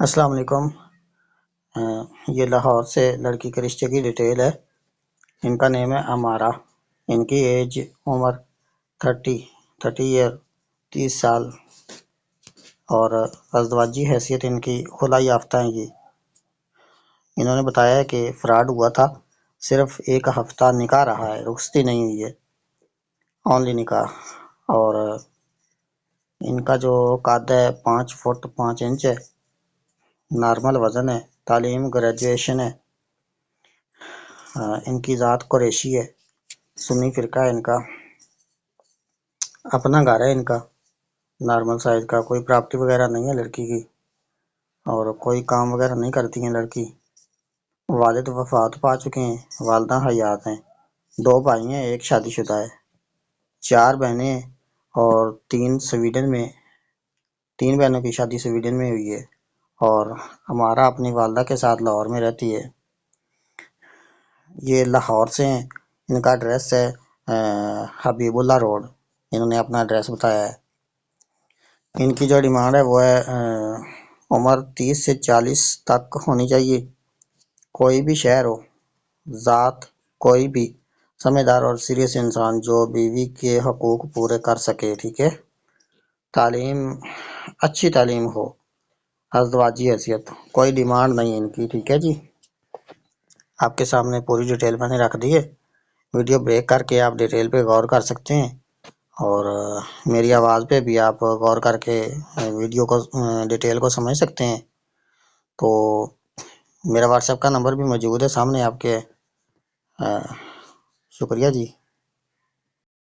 السلام علیکم۔ یہ لاہور سے لڑکی کے رشتے کی ڈیٹیل ہے۔ ان کا نیم ہے امارہ۔ ان کی عمر 30 سال اور ازدواجی حیثیت ان کی خلا یافتہ ہیں۔ انہوں نے بتایا ہے کہ فراڈ ہوا تھا، صرف 1 ہفتہ نکاح رہا ہے، رخصتی نہیں ہوئی ہے، اونلی نکاح۔ اور ان کا جو قد ہے 5 فٹ 5 انچ ہے، نارمل وزن ہے، تعلیم گریجویشن ہے۔ ان کی ذات قریشی ہے، سنی فرقہ ہے ان کا، اپنا گھر ہے ان کا نارمل سائز کا، کوئی پراپرٹی وغیرہ نہیں ہے لڑکی کی، اور کوئی کام وغیرہ نہیں کرتی ہیں لڑکی۔ والد وفات پا چکے ہیں، والدہ حیات ہیں، 2 بھائی ہیں، 1 شادی شدہ ہے، 4 بہنیں ہیں اور 3 بہنوں کی شادی سویڈن میں ہوئی ہے، اور ہمارا اپنی والدہ کے ساتھ لاہور میں رہتی ہے۔ یہ لاہور سے ہیں۔ ان کا ایڈریس ہے حبیب اللہ روڈ، انہوں نے اپنا ایڈریس بتایا ہے۔ ان کی جو ڈیمانڈ ہے وہ ہے عمر 30 سے 40 تک ہونی چاہیے، کوئی بھی شہر ہو، ذات کوئی بھی سمجھدار اور سیریس انسان جو بیوی کے حقوق پورے کر سکے، ٹھیک ہے۔ تعلیم اچھی تعلیم ہو، ازدواجی حیثیت، کوئی ڈیمانڈ نہیں ان کی، ٹھیک ہے جی۔ آپ کے سامنے پوری ڈیٹیل میں نے رکھ دی ہے، ویڈیو بریک کر کے آپ ڈیٹیل پہ غور کر سکتے ہیں، اور میری آواز پہ بھی آپ غور کر کے ویڈیو کو ڈیٹیل کو سمجھ سکتے ہیں۔ تو میرا واٹس ایپ کا نمبر بھی موجود ہے سامنے آپ کے۔ شکریہ جی۔